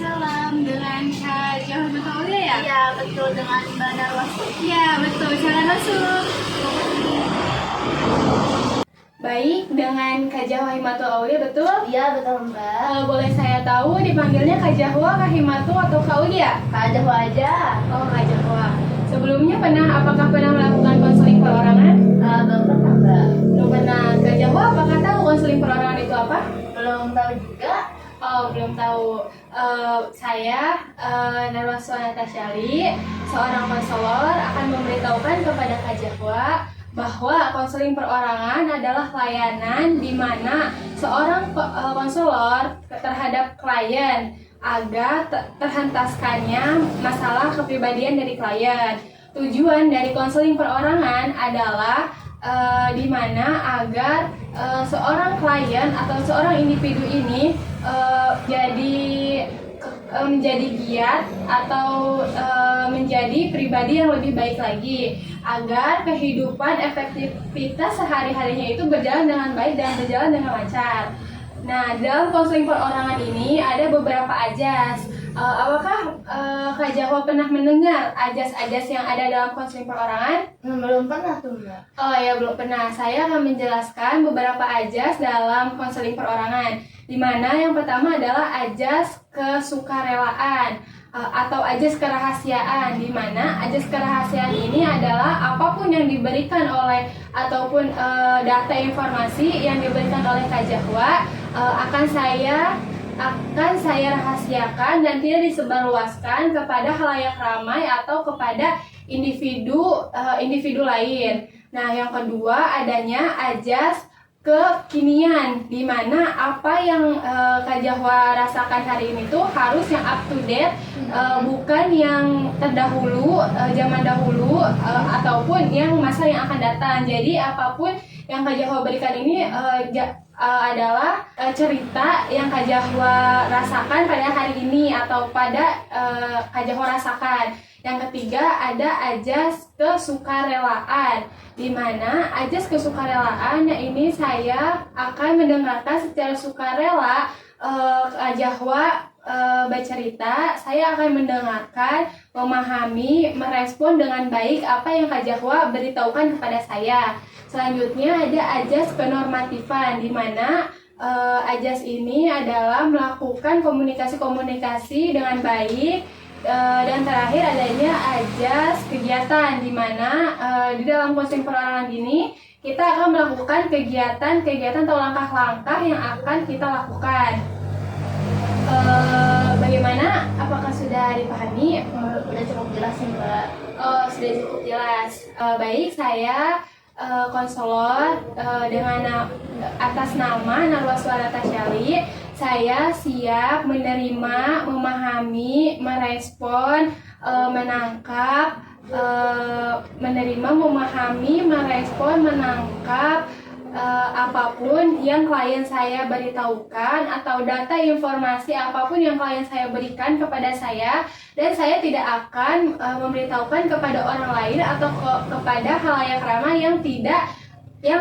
Waalaikumsalam, dengan Kak Jauh Aulia ya? Iya, betul, dengan Mbak Narwasi. Iya, betul. Silakan masuk. Baik, dengan Kak Jauh Aulia, betul? Iya, betul Mbak. Boleh saya tahu dipanggilnya Kak Jahwa, Kak Himatu, atau Kak Aulia? Kak Jauh aja. Oh, Kak Jahwa. Sebelumnya apakah pernah melakukan konseling perorangan? Belum pernah Mbak. Belum pernah. Kak Jahwa, apakah tahu konseling perorangan itu apa? Belum tahu juga. Oh, belum tahu. Saya Narwaswa Natasyali, seorang konselor, akan memberitahukan kepada Kak Jahwa bahwa konseling perorangan adalah layanan di mana seorang konselor terhadap klien agar terhentaskannya masalah kepribadian dari klien. Tujuan dari konseling perorangan adalah di mana agar seorang klien atau seorang individu ini menjadi giat atau menjadi pribadi yang lebih baik lagi, agar kehidupan efektivitas sehari-harinya itu berjalan dengan baik dan berjalan dengan lancar. Nah, dalam konseling perorangan ini ada beberapa ajas. Apakah Kak Jahwa pernah mendengar ajas-ajas yang ada dalam konseling perorangan? Belum pernah tuh Mbak. Oh ya, belum pernah. Saya akan menjelaskan beberapa ajas dalam konseling perorangan, di mana yang pertama adalah ajas kesukarelaan atau ajas kerahasiaan, di mana ajas kerahasiaan ini adalah apapun yang diberikan oleh ataupun data informasi yang diberikan oleh Kak Jahwa akan saya rahasiakan dan tidak disebarluaskan kepada khalayak ramai atau kepada individu lain. Nah, yang kedua adanya ajas kekinian, di mana apa yang Kak Jahwa rasakan hari ini tuh harus yang up to date, bukan yang terdahulu, zaman dahulu, ataupun yang masa yang akan datang. Jadi apapun yang Kak Jahwa berikan ini adalah cerita yang Kak Jahwa rasakan pada hari ini atau pada Kak Jahwa rasakan. Yang ketiga ada ajas kesukarelaan, di mana ajas kesukarelaan ini saya akan mendengarkan secara sukarela Kak Jahwa bercerita. Saya akan mendengarkan, memahami, merespon dengan baik apa yang Kak Jahwa beritahukan kepada saya. Selanjutnya ada ajas kenormatifan, di mana ajas ini adalah melakukan komunikasi dengan baik. Dan terakhir adanya ajas kegiatan, di mana di dalam konseling perorangan ini kita akan melakukan kegiatan atau langkah-langkah yang akan kita lakukan. Bagaimana? Apakah sudah dipahami? Udah cukup jelas sih Mbak. Oh, sudah cukup jelas. Baik, saya konselor dengan atas nama Narwaswa Natasyali, saya siap menerima, memahami, merespon, menangkap, apapun yang klien saya beritahukan atau data informasi apapun yang klien saya berikan kepada saya, dan saya tidak akan memberitahukan kepada orang lain atau kepada khalayak ramai yang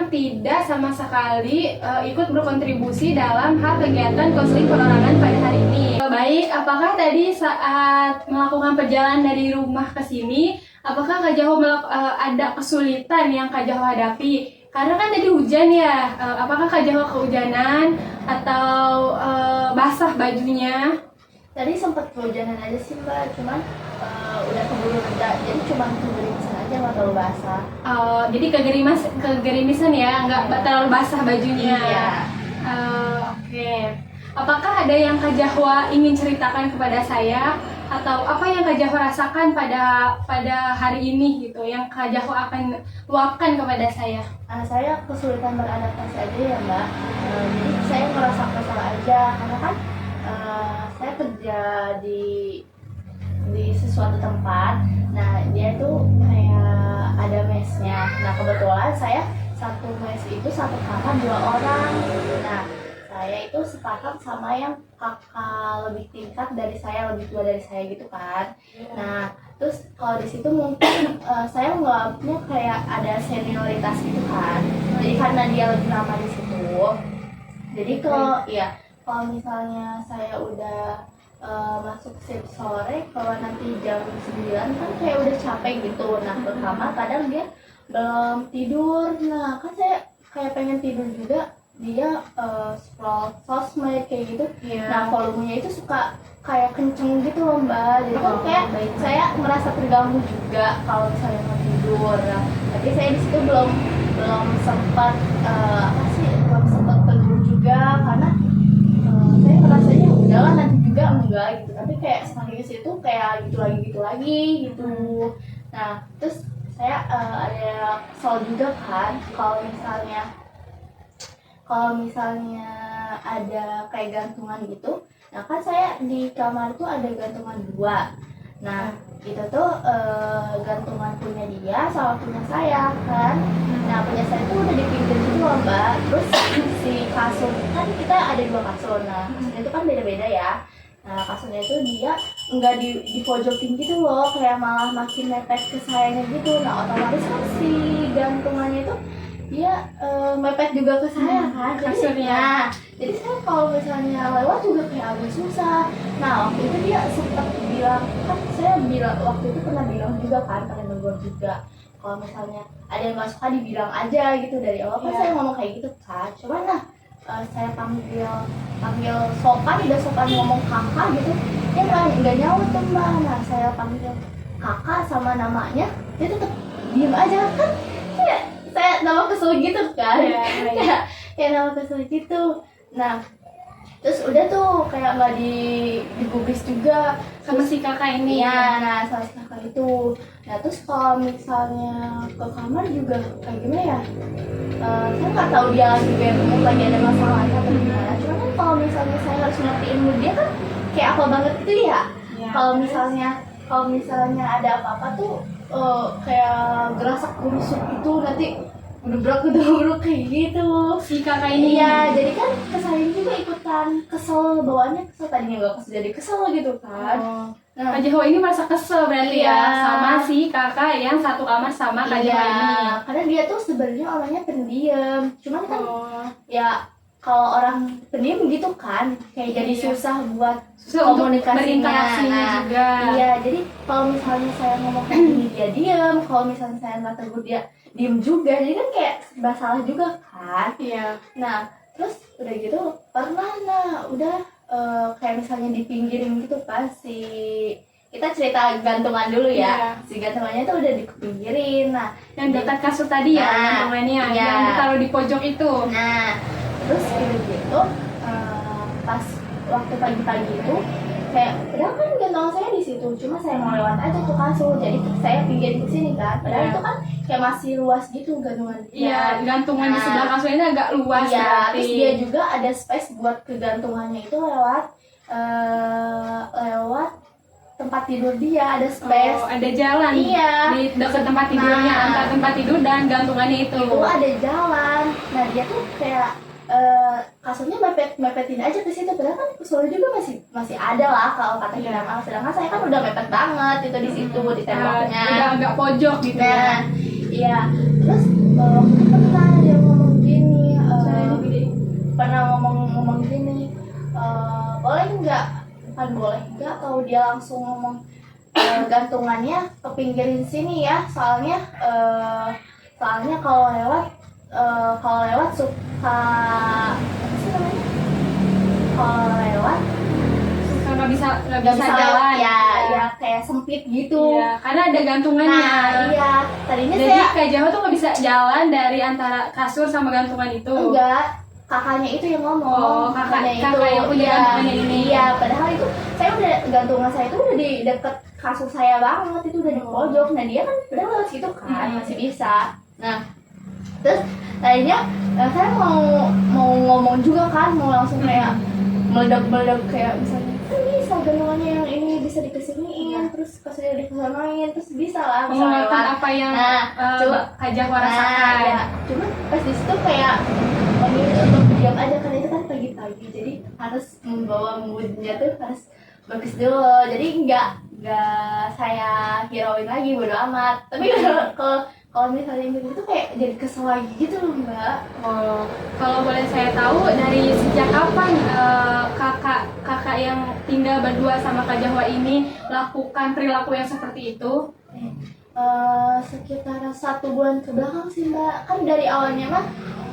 tidak sama sekali ikut berkontribusi dalam hal kegiatan konseling perorangan pada hari ini. Baik, apakah tadi saat melakukan perjalanan dari rumah ke sini, apakah Kak Jahwa ada kesulitan yang Kak Jahwa hadapi? Karena kan tadi hujan ya, apakah Kak Jahwa kehujanan atau basah bajunya? Tadi sempat kehujanan aja sih Mbak, cuman udah keburu reda, jadi cuma kegerimisan aja, nggak terlalu basah. Jadi kegerimisan ya, nggak terlalu basah bajunya. Iya. Oke. Apakah ada yang Kak Jahwa ingin ceritakan kepada saya, atau apa yang Kak Jahwa rasakan pada hari ini gitu, yang Kak Jahwa akan luapkan kepada saya? Saya kesulitan beradaptasi aja ya Mbak. Jadi saya ngerasa kesal aja karena kan saya kerja di sesuatu tempat. Nah, dia tuh kayak ada mesnya. Nah, kebetulan saya satu mes itu satu kamar 2 orang. Nah, saya itu sepakat sama yang kakak lebih tingkat dari saya, lebih tua dari saya gitu kan. Nah, terus kalau di situ mungkin saya nganggapnya kayak ada senioritas gitu kan. Jadi karena dia lebih lama di situ. Jadi kalau misalnya saya udah masuk shift sore, kalau nanti jam 9 kan kayak udah capek gitu. Nah ke kamar kadang dia belum tidur. Nah kan saya kayak pengen tidur juga, dia scroll sosmed kayak gitu. Nah volumenya itu suka kayak kenceng gitu loh mbak, jadi kan kayak saya merasa terganggu juga kalau misalnya mau tidur. Nah, tapi saya di situ belum belum sempat belum sempat tegur juga, karena saya ngerasanya udahlah nanti juga enggak gitu, tapi kayak semakin ke situ kayak gitu lagi gitu. Nah terus saya ada kesal juga kan kalau misalnya ada kayak gantungan gitu. Nah kan saya di kamar tuh ada gantungan 2. Nah itu tuh gantungan punya dia sama punya saya kan. Nah punya saya tuh udah di pinggir gitu loh mbak. Terus si kasur kan kita ada 2 kasur. Nah kasurnya itu kan beda-beda ya. Nah kasurnya itu dia nggak di pojokin gitu loh, kayak malah makin mepet ke sayanya gitu. Nah otomatis kan si gantungannya itu dia mepet juga ke saya kan, jadi saya kalau misalnya lewat juga kayak agak susah. Nah waktu itu dia sempat bilang, kan saya bilang waktu itu pernah bilang juga kan, pernah negur juga kalau misalnya ada yang nggak suka dibilang aja gitu dari awal. Kan saya ngomong kayak gitu kan, cuman saya panggil sopan, udah sopan ngomong kakak gitu, dia nggak nyaut tuh mbak. Nah saya panggil kakak sama namanya, dia tetap diem aja kan. Saya nama kesel gitu kan, kayak nama kesel gitu. Nah terus udah tuh kayak nggak digubris juga sama si kakak ini. ya. Nah sama si kakak itu. Nah terus kalau misalnya ke kamar juga kayak gimana ya, saya nggak tahu dia lagi ada masalah atau gimana. Cuma kan kalau misalnya saya harus ngertiin mood dia kan kayak apa banget gitu ya. Kalau misalnya ada apa-apa tuh kayak gerasak gerusuk itu, nanti udah kayak gitu Si kakak ini. iya. Jadi kan kesahin juga ikutan kesel, bawaannya kesel, tadinya gak kesel jadi kesel gitu kan. Nah Kak Jaho ini merasa kesel berarti Iya. ya sama si kakak yang satu kamar sama Kak Jaho ini. Karena dia tuh sebenarnya orangnya pendiam, cuman kan ya kalau orang pendiam gitu kan kayak jadi susah buat untuk komunikasinya. berinteraksinya juga. Iya, jadi kalau misalnya saya ngomong kayak gini dia diem, kalau misalnya saya nggak tegur dia diem juga, jadi kan kayak serba salah juga kan. Iya. Nah terus udah gitu pernah, udah kayak misalnya dipinggirin gitu kan, kita cerita gantungan dulu ya. Si gantungannya tuh udah dipinggirin. Nah yang dekat kasur tadi ya, gantungannya yang ditaruh di pojok itu. Nah terus gitu pas waktu pagi-pagi itu kayak padahal kan gantungan saya di situ, cuma saya mau lewat aja tuh kasur, jadi saya pinggirin ke sini kan. Padahal itu kan kayak masih luas gitu gantungan dia. Iya, gantungan di sebelah kasur ini agak luas. Iya, berarti. terus dia juga ada space buat ke gantungannya itu lewat tempat tidur dia, ada space. Ada jalan. Iya. Di dekat tempat tidurnya, antara tempat tidur dan gantungannya itu. Itu ada jalan. Nah dia tuh kayak kasurnya mepetin aja ke situ, padahal kan kasur juga masih ada lah kalau kata kita mah. Sedangkan saya kan udah mepet banget itu di situ di temboknya. Udah agak pojok gitu. Nah, iya. Terus waktu itu pernah dia ngomong gini, pernah ngomong gini, boleh nggak kalau dia langsung ngomong gantungannya ke pinggirin sini ya, soalnya kalau lewat suka apa sih namanya, kalau lewat Suka nggak bisa jalan. ya kayak sempit gitu. Iya, karena ada gantungannya. Nah iya, tadinya Jadi saya Kak Jaho tuh nggak bisa jalan dari antara kasur sama gantungan itu. enggak, kakaknya itu yang ngomong. Kakak yang punya gantungannya ini. Iya, padahal itu saya udah, gantungan saya itu udah di deket kasur saya banget, itu udah di pojok. Nah dia kan padahal lewat situ kan masih bisa. Nah terus tadinya saya mau ngomong juga kan, mau langsung kayak meledak kayak misalnya bisa gantungannya yang ini bisa dikesiniin, terus kasurnya dikesonoin, terus bisa lah Mengatakan apa yang Kak Jaho rasakan. ya, cuma pas di situ kayak memilih untuk diam aja karena itu kan pagi-pagi, jadi harus membawa moodnya tuh harus bagus dulu. Jadi nggak saya hirauin lagi, bodo amat. Tapi kalau misalnya gitu kayak jadi kesel lagi gitu loh Mbak. Oh, kalau boleh saya tahu dari sejak kapan kakak yang tinggal berdua sama Kak Jahwa ini lakukan perilaku yang seperti itu? Sekitar 1 bulan ke belakang sih Mbak. Kan dari awalnya mah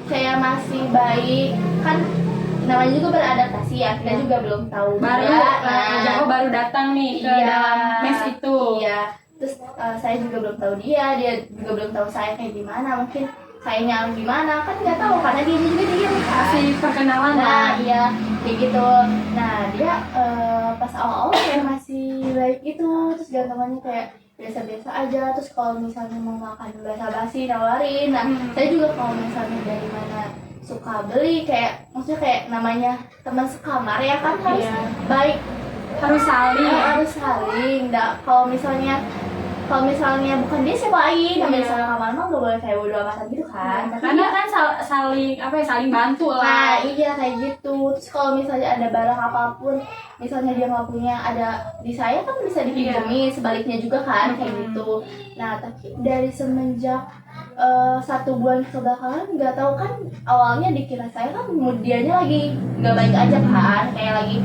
saya masih baik, kan namanya juga beradaptasi ya, kita juga belum tahu Baru juga. Kak Jahwa baru datang nih ke Iya, dalam mes itu. Iya. Terus saya juga belum tahu dia juga belum tahu saya kayak gimana, mungkin sayanya gimana kan nggak tahu karena dia juga diam kan. Masih perkenalan Nah lah. iya kayak gitu. Nah dia pas awal-awal kayak masih baik gitu, terus gantengannya kayak biasa-biasa aja. Terus kalau misalnya mau makan basa-basi nawarin. Nah saya juga kalau misalnya dari mana suka beli, kayak maksudnya kayak namanya teman sekamar ya kan harus Iya. baik, Harus saling. harus saling. Kalau misalnya bukan dia siapa lain, namanya Iya. sama kamar mah gak boleh kayak bodo amatan gitu kan. Tapi Karena kan saling apa ya, saling bantu nah lah. iya kayak gitu. Terus kalau misalnya ada barang apapun, misalnya dia nggak punya, ada di saya kan bisa dipinjemin, sebaliknya juga kan kayak gitu. Nah tapi dari semenjak 1 bulan kebelakangan nggak tahu kan, awalnya dikira saya kan mood dianya lagi nggak baik aja kan, kayak lagi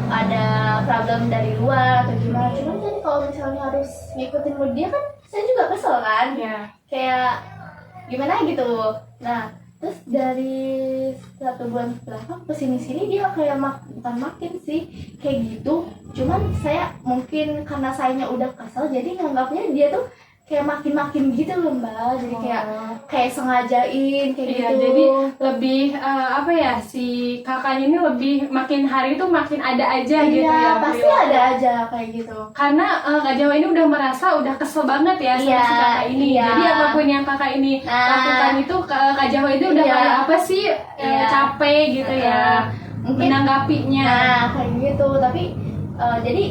ada problem dari luar atau gimana. Cuman kan kalau misalnya harus ngikutin mood dia kan saya juga kesel kan, Iya. kayak gimana gitu. Nah terus dari 1 bulan belakang kesini-sini dia kayak bukan makin sih kayak gitu, cuman saya mungkin karena sayanya udah kesel jadi nganggapnya dia tuh kayak makin gitu loh Mbak. Jadi kayak sengajain kayak Iya, gitu. jadi lebih apa ya, si kakaknya ini lebih makin hari itu makin ada aja gitu Iya ya. pasti perilaku. ada aja kayak gitu. Karena Kak Jawa ini udah merasa udah kesel banget ya sama Iya, si kakak ini. iya. Jadi apapun yang kakak ini Nah. lakukan itu Kak Jawa itu udah Iya. kayak apa sih, Iya. capek gitu ya Mungkin menanggapinya. nah kayak gitu. Tapi jadi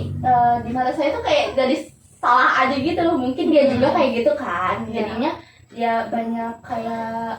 di mata saya tuh kayak jadi salah aja gitu loh. Mungkin dia juga kayak gitu kan. Iya. Jadinya dia banyak kayak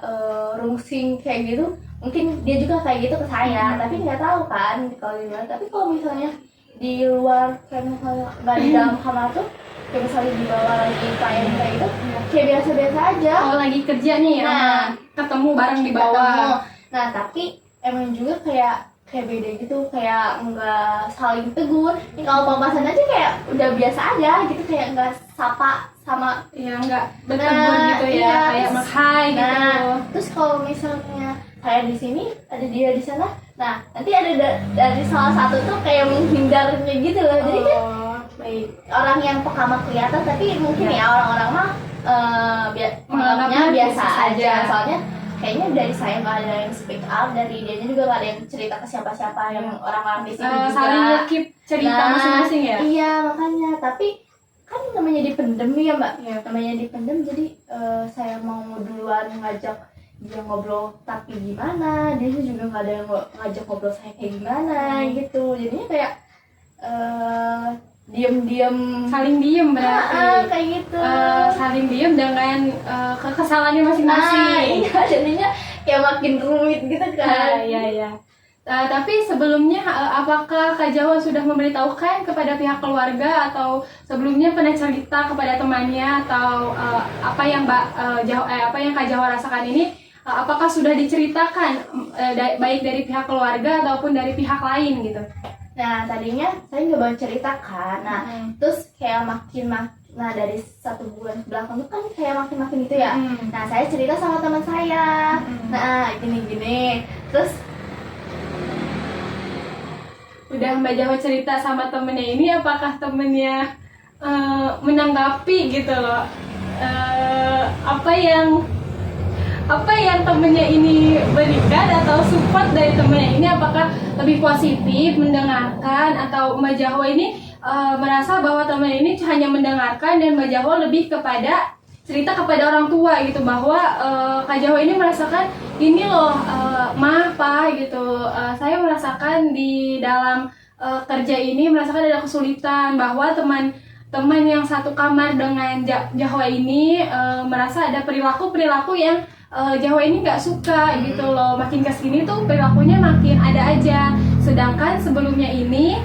rungsing kayak gitu. Mungkin dia juga kayak gitu ke saya. Tapi nggak tahu kan kalau di luar. Tapi kalau misalnya di luar kayak misalnya nggak di dalam kamar tuh, kayak misalnya di bawah lagi kayak gitu, kayak biasa-biasa aja. Kalau lagi kerja nih Nah. ketemu bareng di Ketemu. bawah. Nah tapi emang juga kayak beda gitu, kayak nggak saling tegur. Ini kalau papasan aja kayak udah biasa aja gitu, kayak nggak sapa sama. Ya nggak bertegur Nah, gitu ya, iya, kayak terus- menghai gitu. Nah terus kalau misalnya kayak di sini ada dia di sana, nah nanti ada dari salah satu tuh kayak menghindarnya gitu loh. Jadi kan Baik. orang yang peka mah kelihatan, tapi mungkin Iya. ya orang-orang mah menganggapnya biasa aja. Soalnya kayaknya dari saya nggak ada yang speak up, dari dianya juga nggak ada yang cerita ke siapa-siapa yang orang-orang di sini juga. Saling ngekip cerita Nah, masing-masing ya. Iya makanya, tapi kan namanya dipendem ya Mbak. Iya. Namanya dipendem, jadi saya mau duluan ngajak dia ngobrol tapi gimana, dia juga nggak ada yang ngajak ngobrol saya kayak gimana gitu. Jadinya kayak diam-diam Saling diem berarti. kayak gitu. Saling diem dengan kekesalannya masing-masing. Nah iya, jadinya kayak makin rumit gitu kan. Iya. Tapi sebelumnya apakah Kak Jawa sudah memberitahukan kepada pihak keluarga, atau sebelumnya pernah cerita kepada temannya, atau apa yang apa yang Kak Jawa rasakan ini, apakah sudah diceritakan baik dari pihak keluarga ataupun dari pihak lain gitu? Nah tadinya saya nggak mau ceritakan. Nah terus kayak makin nah dari 1 bulan belakang itu kan kayak makin gitu ya. Nah saya cerita sama teman saya. Nah gini terus Udah Mbak Jawa cerita sama temennya ini, apakah temennya menanggapi gitu loh, apa yang temennya ini berikan atau support dari temennya ini? Apakah lebih positif mendengarkan, atau Mbak Jawa ini merasa bahwa temennya ini hanya mendengarkan dan Mbak Jawa lebih kepada cerita kepada orang tua gitu, bahwa Kak Jawa ini merasakan ini loh, Ma, Pa gitu, saya merasakan di dalam kerja ini merasakan ada kesulitan, bahwa teman yang satu kamar dengan Jawa ini merasa ada perilaku yang Jawa ini nggak suka gitu loh. Makin kesini tuh perilakunya makin ada aja, sedangkan sebelumnya ini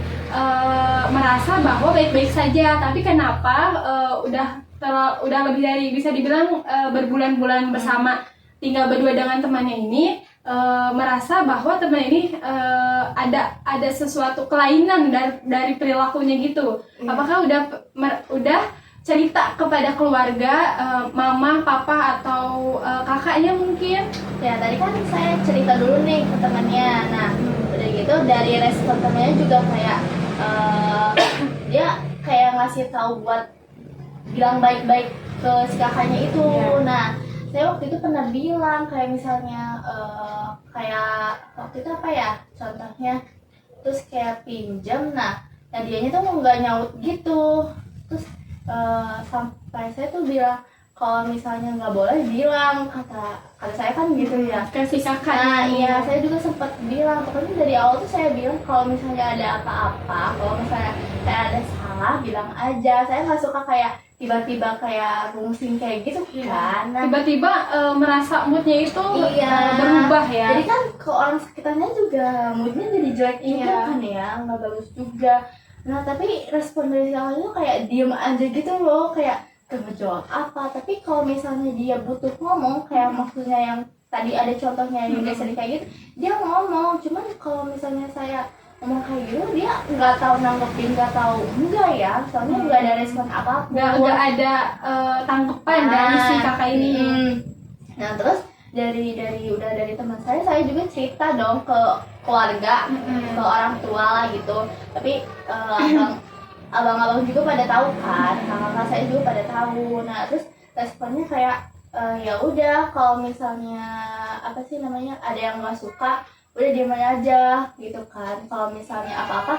merasa bahwa baik-baik saja. Tapi kenapa udah udah lebih dari bisa dibilang berbulan-bulan bersama tinggal berdua dengan temannya ini, merasa bahwa teman ini ada sesuatu kelainan dari perilakunya gitu. Apakah udah cerita kepada keluarga, mama, papa atau kakaknya mungkin? Ya tadi kan saya cerita dulu nih ke temannya. Nah udah gitu dari respon temannya juga kayak dia kayak ngasih tahu buat bilang baik-baik ke si kakaknya itu. Nah saya waktu itu pernah bilang kayak misalnya kayak waktu itu apa ya contohnya, terus kayak pinjam, nah dianya tuh nggak nyaut gitu, terus sampai saya tuh bilang kalau misalnya nggak boleh bilang, kata saya kan gitu ya. Kasih kakak. Nah iya saya juga sempat bilang, pokoknya dari awal tuh saya bilang kalau misalnya ada apa-apa, kalau misalnya saya ada salah bilang aja. Saya nggak suka kayak tiba-tiba kayak rungsing kayak gitu kan. Nah, tiba-tiba merasa moodnya itu iya, berubah ya. jadi kan ke orang sekitarnya juga moodnya jadi jelek juga kan ya, nggak bagus juga. Nah tapi respon dari kakaknya tuh kayak diem aja gitu loh, kayak gak ngejawab apa. Tapi kalau misalnya dia butuh ngomong, kayak maksudnya yang tadi ada contohnya yang dia sering kayak gitu, dia ngomong. Cuman kalau misalnya saya ngomong kayak gitu, dia nggak tahu nanggepin, nggak tahu enggak ya, soalnya nggak ada respon apapun, nggak ada tanggapan dari si kakak ini. Nah terus dari teman saya juga cerita dong ke keluarga, ke orang tua lah gitu. Tapi abang-abang juga pada tahu kan, kakak saya juga pada tahu. Nah terus responnya kayak ya udah, kalau misalnya apa sih namanya, ada yang nggak suka udah diam aja gitu kan. Kalau misalnya apa-apa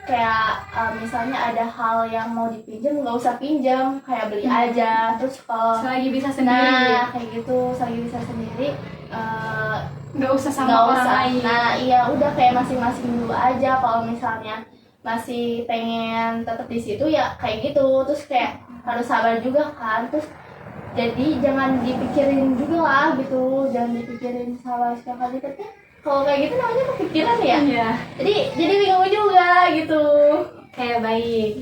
kayak misalnya ada hal yang mau dipinjam, nggak usah pinjam, kayak beli aja. Terus kalau selagi bisa sendiri, nah kayak gitu, selagi bisa sendiri nggak usah sama nggak orang usah. lain. Nah iya udah, kayak masing-masing dulu aja. Kalau misalnya masih pengen tetap di situ ya kayak gitu. Terus kayak harus sabar juga kan. Terus jadi jangan dipikirin juga lah gitu, jangan dipikirin salah siapa gitu. Tapi kalau kayak gitu namanya kepikiran ya. Iya. Jadi bingung juga gitu. Kayak baik.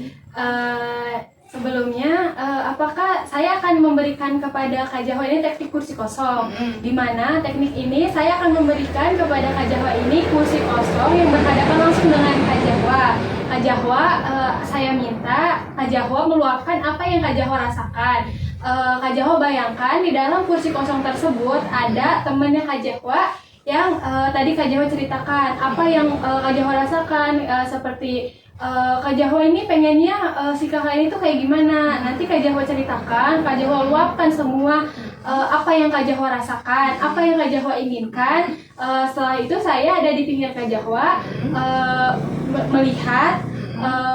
Sebelumnya, apakah saya akan memberikan kepada Kak Jahwa ini teknik kursi kosong, di mana teknik ini saya akan memberikan kepada Kak Jahwa ini kursi kosong yang berhadapan langsung dengan Kak Jahwa. Kak Jahwa, saya minta Kak Jahwa meluapkan apa yang Kak Jahwa rasakan. Kak Jahwa bayangkan di dalam kursi kosong tersebut ada temannya Kak Jahwa yang tadi Kak Jahwa ceritakan apa yang Kak Jahwa rasakan, seperti Kak Jahwa ini pengennya si kakak ini tuh kayak gimana. Nanti Kak Jahwa ceritakan, Kak Jahwa luapkan semua apa yang Kak Jahwa rasakan, apa yang Kak Jahwa inginkan. Setelah itu saya ada di pinggir Kak Jahwa, melihat,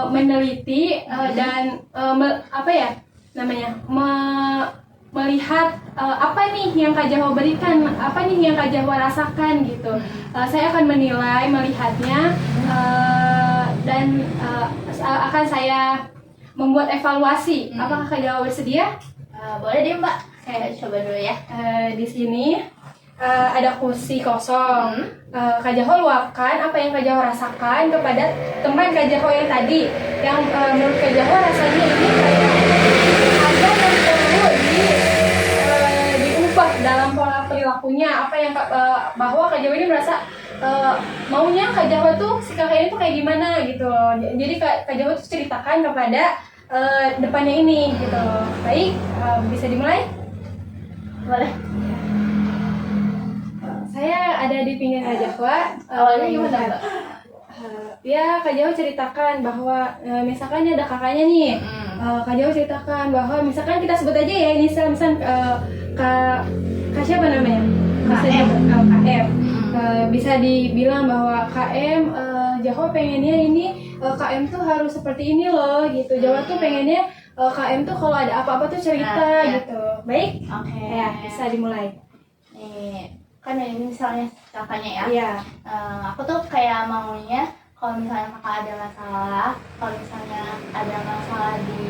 meneliti, dan apa ya namanya, melihat apa nih yang Kak Jahwa berikan, apa nih yang Kak Jahwa rasakan gitu. Saya akan menilai, melihatnya, dan akan saya membuat evaluasi. Apakah Kak Jahwa bersedia? Boleh deh Mbak, saya coba dulu ya. Di sini ada kursi kosong. Kak Jahwa luapkan apa yang Kak Jahwa rasakan kepada teman Kak Jahwa yang tadi, yang menurut Kak Jahwa rasanya ini kayak ada yang perlu diubah dalam pola perilakunya. Apa yang bahwa Kak Jahwa ini merasa maunya Kak Jahwa tuh si kakak ini tuh kayak gimana gitu. Jadi Kak Jahwa tuh ceritakan kepada depannya ini gitu. Baik, bisa dimulai? Boleh. Saya ada di pinggir Kak Jahwa. Awalnya gimana Mbak? Ya Kak Jahwa ceritakan bahwa misalkan ada kakaknya nih. Kak Jahwa ceritakan bahwa misalkan kita sebut aja ya misal Kak siapa namanya? KM. Bisa dibilang bahwa KM, Jahwa pengennya ini KM tuh harus seperti ini loh gitu. Jahwa tuh pengennya KM tuh kalau ada apa-apa tuh cerita gitu. Baik? Oke. Ya, bisa dimulai. Nih, kan ini misalnya kakaknya ya. Iya. Aku tuh kayak maunya kalau misalnya kakak ada masalah, kalau misalnya ada masalah di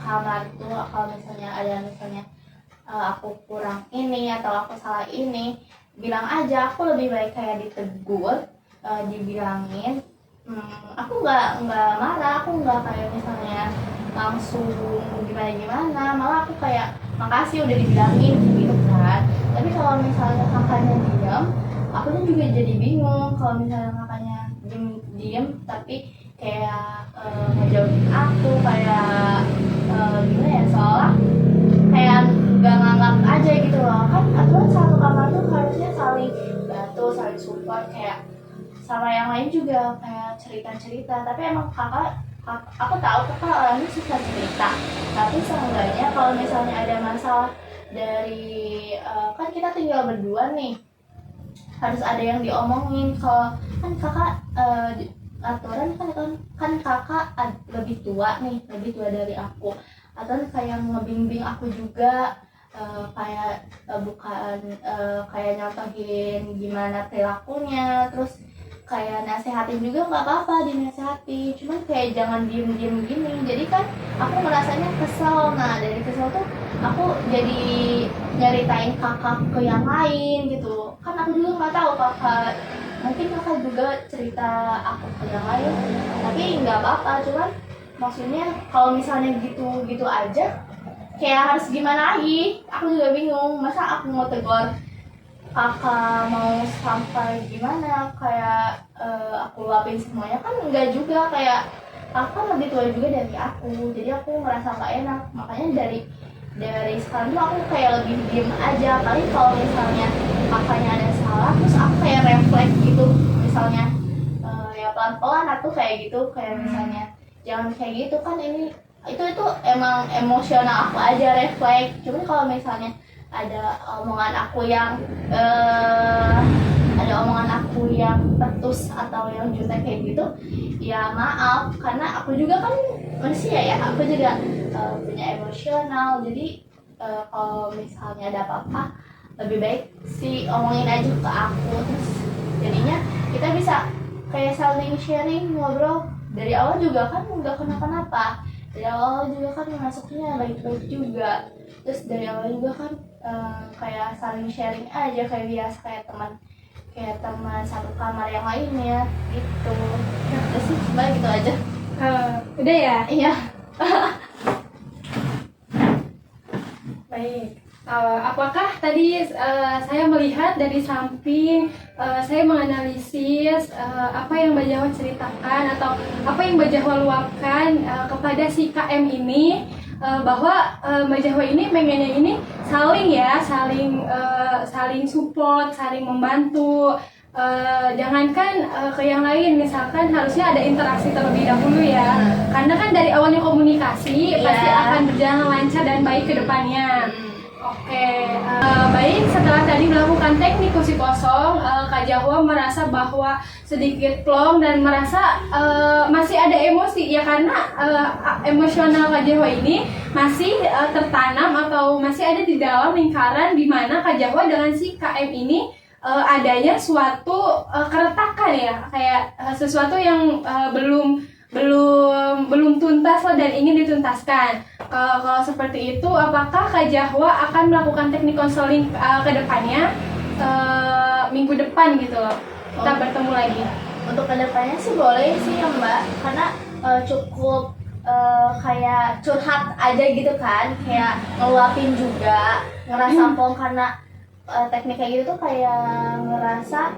kamar tuh, kalau misalnya aku kurang ini atau aku salah ini, bilang aja. Aku lebih baik kayak ditegur, dibilangin. Aku nggak marah, aku nggak kayak misalnya langsung gimana, malah aku kayak makasih udah dibilangin gitu kan. Tapi kalau misalnya kakaknya diam, aku tuh juga jadi bingung. Kalau misalnya kakaknya diem tapi kayak ngejauhin aku, kayak gimana ya, seolah kayak nggak nganggap aja gitu loh. Kan aturan satu kamar tuh harusnya saling bantu, saling support, kayak sama yang lain juga kayak cerita-cerita. Tapi emang aku tahu kakak orangnya suka cerita, tapi seenggaknya kalau misalnya ada masalah dari kan kita tinggal berdua nih, harus ada yang diomongin. Kalau kan kakak aturan kan kakak lebih tua nih, lebih tua dari aku, atau kayak ngebimbing aku juga, kayak bukan kayak nyontohin gimana perilakunya, terus kayak nasehatin juga nggak apa-apa dinasehati, cuman kayak jangan diem-diem gini. Jadi kan aku merasanya kesel. Nah dari kesel tuh aku jadi nyeritain kakak ke yang lain gitu. Kan aku juga nggak tahu kakak, mungkin kakak juga cerita aku ke yang lain, tapi nggak apa-apa. Cuman maksudnya kalau misalnya gitu aja, kayak harus gimana lagi? Aku juga bingung. Masa aku mau tegur kakak mau sampai gimana, kayak aku luapin semuanya? Kan enggak juga, kayak kakak lebih tua juga dari aku, jadi aku ngerasa nggak enak. Makanya dari sekarang tuh aku kayak lebih diem aja. Kali kalau misalnya kakaknya ada salah, terus aku kayak refleks gitu, misalnya ya pelan-pelan aku kayak gitu, kayak misalnya jangan kayak gitu kan, ini itu emang emosional aku aja, refleks. Cuman kalau misalnya ada omongan aku yang petus atau yang jutek kayak gitu, ya maaf, karena aku juga kan manusia ya, aku juga punya emosional. Jadi kalau misalnya ada apa-apa, lebih baik sih omongin aja ke aku, terus jadinya kita bisa kayak saling sharing, ngobrol. Dari awal juga kan nggak kenapa-napa, dari awal juga kan masuknya baik-baik juga. Terus dari awal juga kan kayak saling sharing aja, kayak biasa, kayak teman satu kamar yang lainnya gitu. Terus sih cuma gitu aja. Udah ya? Iya. Baik. Apakah tadi saya melihat dari samping, saya menganalisis apa yang Mbak Jahwa ceritakan atau apa yang Mbak Jahwa luapkan kepada si KM ini, bahwa Mbak Jahwa ini pengennya ini saling support, saling membantu. Jangankan ke yang lain, misalkan harusnya ada interaksi terlebih dahulu ya, karena kan dari awalnya komunikasi pasti akan berjalan lancar dan baik ke depannya. Oke, baik, setelah tadi melakukan teknik kursi kosong, Kak Jahwa merasa bahwa sedikit plong dan merasa masih ada emosi ya, karena emosional Kak Jahwa ini masih tertanam atau masih ada di dalam lingkaran di mana Kak Jahwa dengan si KM ini adanya suatu keretakan ya, kayak sesuatu yang belum tuntas dan ingin dituntaskan. Kalau seperti itu, apakah Kak Jahwa akan melakukan teknik konseling ke depannya, minggu depan gitu loh, kita bertemu lagi? Untuk kedepannya sih boleh sih ya Mbak, karena cukup kayak curhat aja gitu kan, kayak ngeluapin juga, ngerasa plong. Karena teknik kayak gitu tuh kayak ngerasa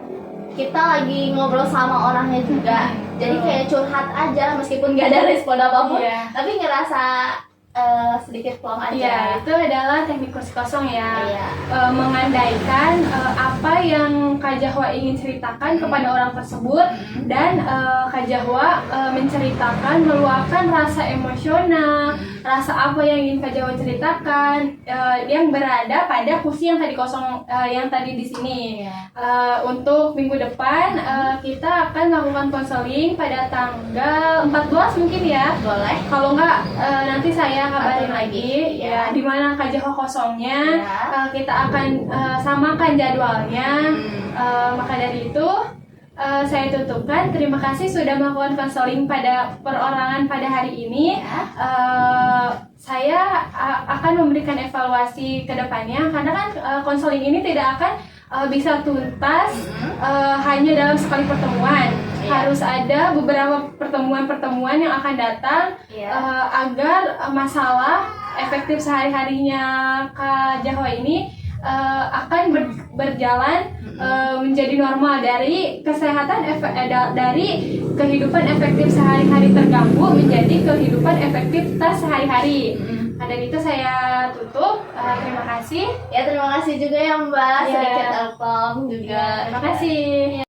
kita lagi ngobrol sama orangnya juga, jadi kayak curhat aja meskipun gak ada respon apapun, tapi ngerasa sedikit plong aja. Iya, itu adalah teknik kursi kosong ya. Iya. Mengandaikan apa yang Kak Jahwa ingin ceritakan kepada orang tersebut, dan Kak Jahwa menceritakan, meluapkan rasa emosional, rasa apa yang ingin Kak Jahwa ceritakan, yang berada pada kursi yang tadi kosong, yang tadi di sini. Untuk minggu depan kita akan melakukan konseling pada tanggal 14 mungkin ya. Boleh. Kalau enggak nanti saya kabarin lagi ya, di mana Kak Jahwa kosongnya. Kita akan samakan jadwalnya. Maka dari itu saya tutupkan. Terima kasih sudah melakukan konseling pada perorangan pada hari ini. Saya akan memberikan evaluasi ke depannya, karena kan konseling ini tidak akan bisa tuntas hanya dalam sekali pertemuan. Iya. harus ada beberapa pertemuan-pertemuan yang akan datang Iya. agar masalah efektif sehari-harinya Kak Jahwa ini akan berjalan menjadi normal, dari kesehatan dari kehidupan efektif sehari-hari terganggu menjadi kehidupan efektivitas sehari-hari. Dari itu saya tutup. Terima kasih. Ya, terima kasih juga ya Mbak. Iya. Sedikit Telkom juga. Terima kasih.